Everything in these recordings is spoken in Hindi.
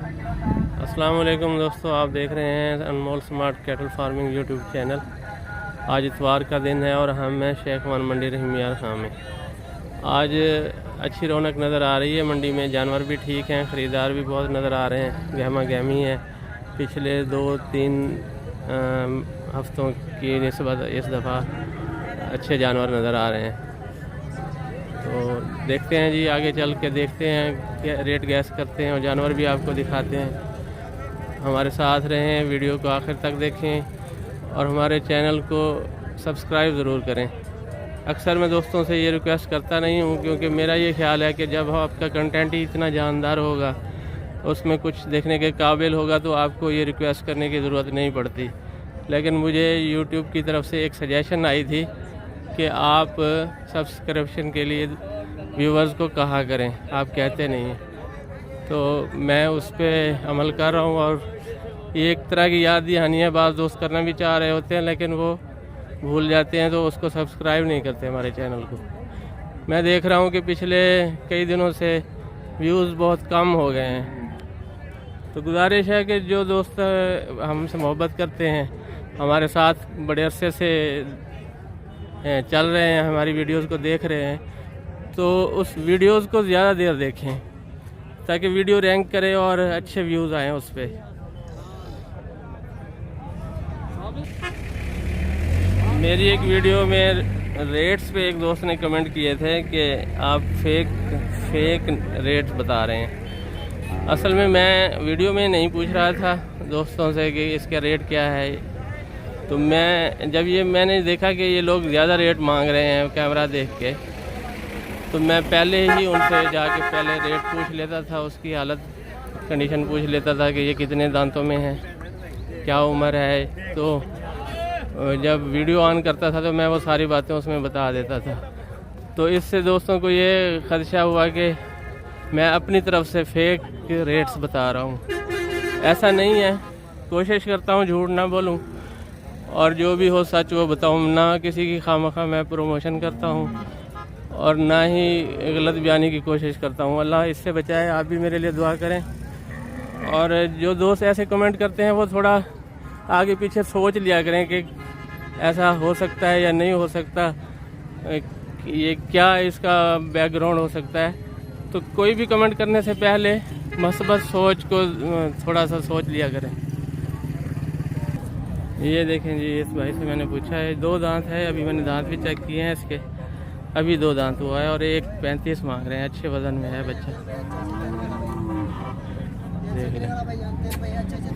अस्सलाम वालेकुम दोस्तों, आप देख रहे हैं Anmol smart cattle farming YouTube channel. आज इतवार का दिन है और हम हैं शेख वन मंडी रहीमियार खां में। आज अच्छी रौनक नज़र आ रही है मंडी में, जानवर भी ठीक हैं, ख़रीदार भी बहुत नज़र आ रहे हैं, गहमा गहमी है। पिछले 2-3 हफ्तों की निस्बत इस दफ़ा अच्छे जानवर नज़र आ रहे हैं। तो देखते हैं जी, आगे चल के देखते हैं, क्या रेट गैस करते हैं और जानवर भी आपको दिखाते हैं। हमारे साथ रहें, वीडियो को आखिर तक देखें और हमारे चैनल को सब्सक्राइब ज़रूर करें। अक्सर मैं दोस्तों से ये रिक्वेस्ट करता नहीं हूँ, क्योंकि मेरा ये ख्याल है कि जब आपका कंटेंट ही इतना जानदार होगा, उसमें कुछ देखने के काबिल होगा, तो आपको ये रिक्वेस्ट करने की ज़रूरत नहीं पड़ती। लेकिन मुझे यूट्यूब की तरफ से एक सजेशन आई थी कि आप सब्सक्रिप्शन के लिए व्यूवर्स को कहा करें, आप कहते नहीं हैं। तो मैं उस पर अमल कर रहा हूँ और ये एक तरह की याद दहानी है। बाज़ दोस्त करना भी चाह रहे होते हैं लेकिन वो भूल जाते हैं, तो उसको सब्सक्राइब नहीं करते हमारे चैनल को। मैं देख रहा हूँ कि पिछले कई दिनों से व्यूज़ बहुत कम हो गए हैं। तो गुजारिश है कि जो दोस्त हमसे मोहब्बत करते हैं, हमारे साथ बड़े अरसे से चल रहे हैं, हमारी वीडियोस को देख रहे हैं, तो उस वीडियोस को ज़्यादा देर देखें ताकि वीडियो रैंक करे और अच्छे व्यूज़ आएँ उस पर। मेरी एक वीडियो में रेट्स पे एक दोस्त ने कमेंट किए थे कि आप फेक रेट्स बता रहे हैं। असल में मैं वीडियो में नहीं पूछ रहा था दोस्तों से कि इसका रेट क्या है। तो मैंने देखा कि ये लोग ज़्यादा रेट मांग रहे हैं कैमरा देख के, तो मैं पहले ही उनसे जाके पहले रेट पूछ लेता था, उसकी हालत कंडीशन पूछ लेता था कि ये कितने दांतों में है, क्या उम्र है। तो जब वीडियो ऑन करता था तो मैं वो सारी बातें उसमें बता देता था। तो इससे दोस्तों को ये ख़दशा हुआ कि मैं अपनी तरफ से फेक रेट्स बता रहा हूँ। ऐसा नहीं है, कोशिश करता हूँ झूठ ना बोलूँ और जो भी हो सच वो बताऊँ। ना किसी की खामखा मैं प्रमोशन करता हूँ और ना ही गलत बयानी की कोशिश करता हूँ। अल्लाह इससे बचाए, आप भी मेरे लिए दुआ करें। और जो दोस्त ऐसे कमेंट करते हैं वो थोड़ा आगे पीछे सोच लिया करें कि ऐसा हो सकता है या नहीं हो सकता, ये क्या इसका बैकग्राउंड हो सकता है। तो कोई भी कमेंट करने से पहले मस्बत सोच को थोड़ा सा सोच लिया करें। ये देखें जी, इस भाई से मैंने पूछा है, 2 दांत है, अभी मैंने दांत भी चेक किए हैं इसके, अभी 2 दांत हुआ है और 1.35 मांग रहे हैं। अच्छे वज़न में है बच्चा, देख लें।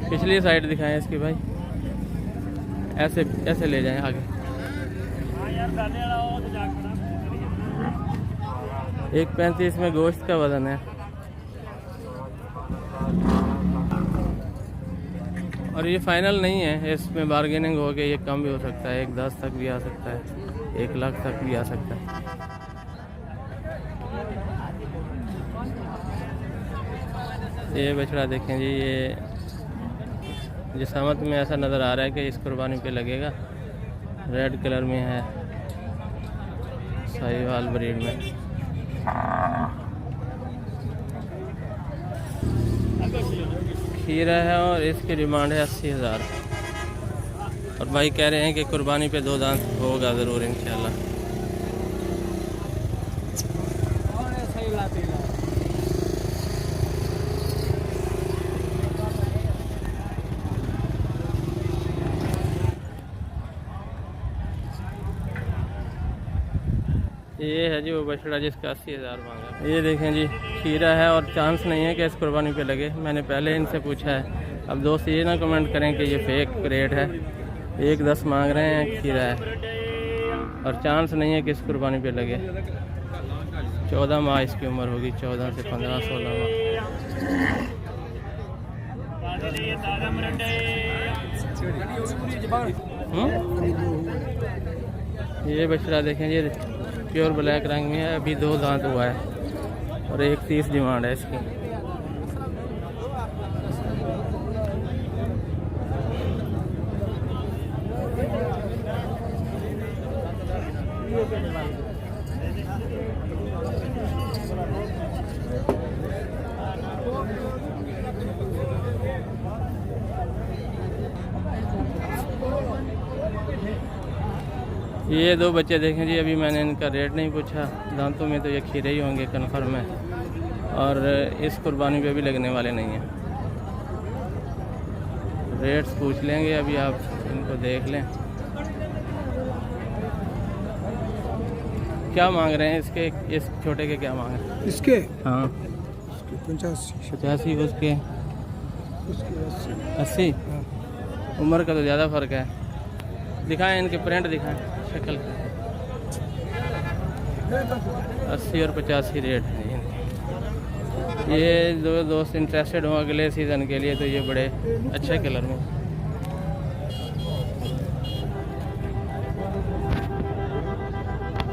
पिछली साइड दिखाएं इसकी भाई, ऐसे ले जाएं आगे। 1.35 में गोश्त का वज़न है और ये फाइनल नहीं है, इसमें बार्गेनिंग हो गई, ये कम भी हो सकता है, 1.10 तक भी आ सकता है, 1 लाख तक भी आ सकता है। ये बछड़ा देखें जी, ये जिसामत में ऐसा नज़र आ रहा है कि इस कुर्बानी पे लगेगा। रेड कलर में है, साहिवाल ब्रीड में। खीरा है और इसकी डिमांड है 80,000 और भाई कह रहे हैं कि कुर्बानी पे 2 दांत होगा ज़रूर इंशाल्लाह। ये है जी वो बछड़ा जिसका 80,000 मांगा। ये देखें जी, खीरा है और चांस नहीं है कि इस कुर्बानी पे लगे। मैंने पहले इनसे पूछा है। अब दोस्त ये ना कमेंट करें कि ये फेक रेट है। 1.10 मांग रहे हैं, खीरा है और चांस नहीं है कि इस कुर्बानी पे लगे। 14 माह इसकी उम्र होगी, 14 से 15-16 माह। ये बछड़ा देखें जी, प्योर ब्लैक रंग में है, अभी 2 दांत हुआ है और 1.30 डिमांड है इसकी। ये दो बच्चे देखें जी, अभी मैंने इनका रेट नहीं पूछा। दांतों में तो ये खीरे ही होंगे कन्फर्म है, और इस कुर्बानी पे भी लगने वाले नहीं हैं। रेट्स पूछ लेंगे, अभी आप इनको देख लें। क्या मांग रहे हैं इसके, इस छोटे के क्या मांग रहे हैं? इसके हाँ 85 उसके उसके 80। उम्र का तो ज़्यादा फ़र्क है। दिखाएं इनके प्रिंट, दिखाएं शक्ल। 80 और 85 रेट है इनके। ये दो दोस्त इंटरेस्टेड हों अगले सीज़न के लिए तो ये बड़े अच्छे कलर में।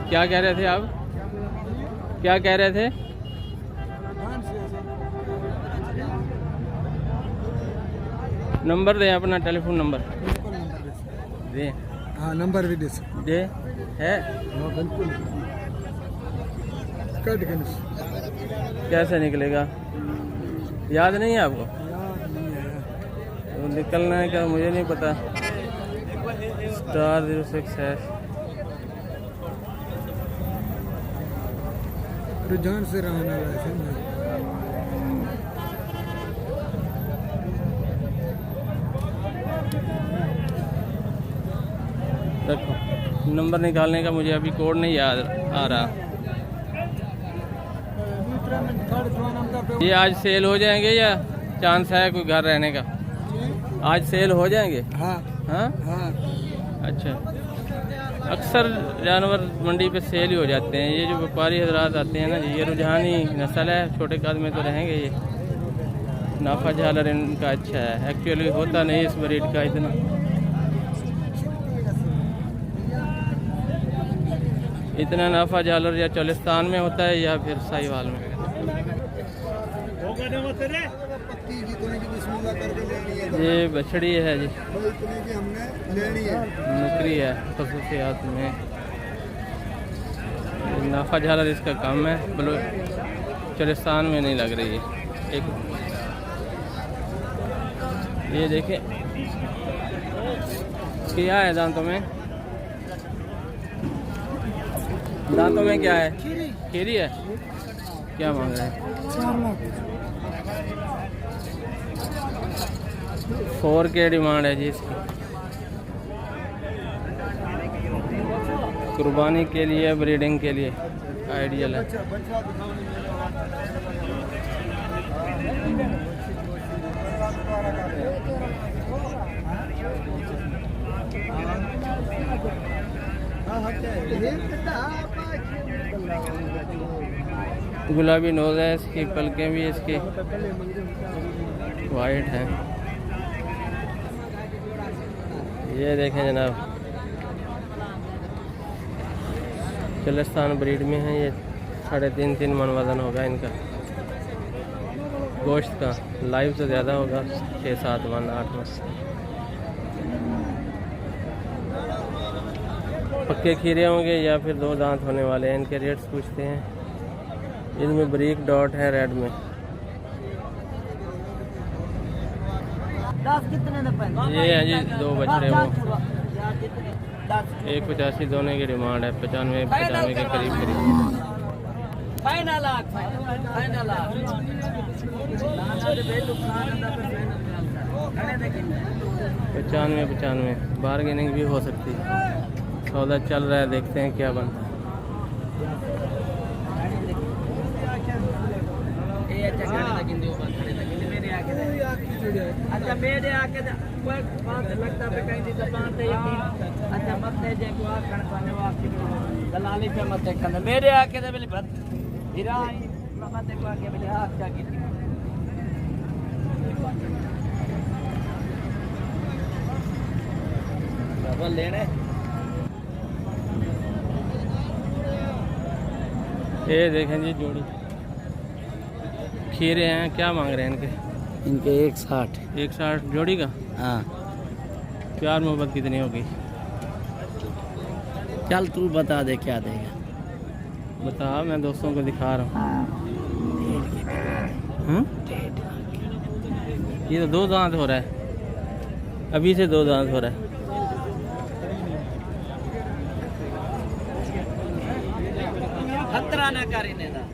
क्या कह रहे थे आप, क्या कह रहे थे? नंबर दें अपना, टेलीफोन नंबर दें। हाँ नंबर भी दे सकते दे है। हाँ बिल्कुल। कट गए कैसे निकलेगा, याद नहीं है आपको? याद नहीं आया। तो निकलना है क्या मुझे नहीं पता। स्टार 06 है। रुझान से रहने वाला है। देखो नंबर निकालने का मुझे अभी कोड नहीं याद आ रहा। ये आज सेल हो जाएंगे या चांस है कोई घर रहने का? आज सेल हो जाएंगे? हाँ हाँ हाँ। अच्छा, अक्सर जानवर मंडी पे सेल ही हो जाते हैं। ये जो व्यापारी हजरात आते हैं ना जी, ये रुझानी नस्ल है, छोटे कद में तो रहेंगे। ये नाफा झालर इनका अच्छा है, एक्चुअली होता नहीं इस ब्रीड का इतना। इतना नाफा झालर या चोलिस्तान में होता है या फिर साहिवाल में। ये बछड़ी है जी, नुकरी है खसूसियात में। नाफा झालर इसका कम है, चोलिस्तान में नहीं लग रही है। एक ये देखें क्या है दांतों में, दांतों में क्या है? खीरी है। क्या मांग रहे हैं? 4 लाख। 4K डिमांड है जी इसकी। कुर्बानी के लिए, ब्रीडिंग के लिए आइडियल है। गुलाबी नोज है इसकी, पलकें भी इसकी वाइट हैं। ये देखें जनाब, चलिस्तान ब्रीड में है ये। 3.5 मन वजन होगा इनका। गोश्त का लाइव से ज़्यादा होगा, 6-7 मन 8 मन। पक्के खीरे होंगे या फिर 2 दांत होने वाले हैं। इनके रेट्स पूछते हैं। इनमें ब्रीक डॉट है रेड में। ये है जी 2 बछड़े वो। 185 दोनों की डिमांड है, 95 के करीब करीब। 95 बार्गेनिंग भी हो सकती है। सौदा चल रहा है, देखते हैं क्या बनता है। अच्छा मेरे आके कोई बात लगता पे कहीं दुकान पे यकीन। अच्छा मत दे जे को आखण पाने वाकी दलाली पे मत करना। मेरे आके दे बिल हीरा मत को आके बिल हाथ जा की डबल लेने। ये देखें जी जोड़ी खीरे हैं। क्या मांग रहे हैं इनके? इनके 160। 160 जोड़ी का? हाँ। प्यार मोहब्बत कितनी होगी? चल तू बता दे क्या देगा। बता, मैं दोस्तों को दिखा रहा हूँ। ये तो 2 दांत हो रहा है, अभी से 2 दांत हो रहा है। मुला ना कर इन्हें दा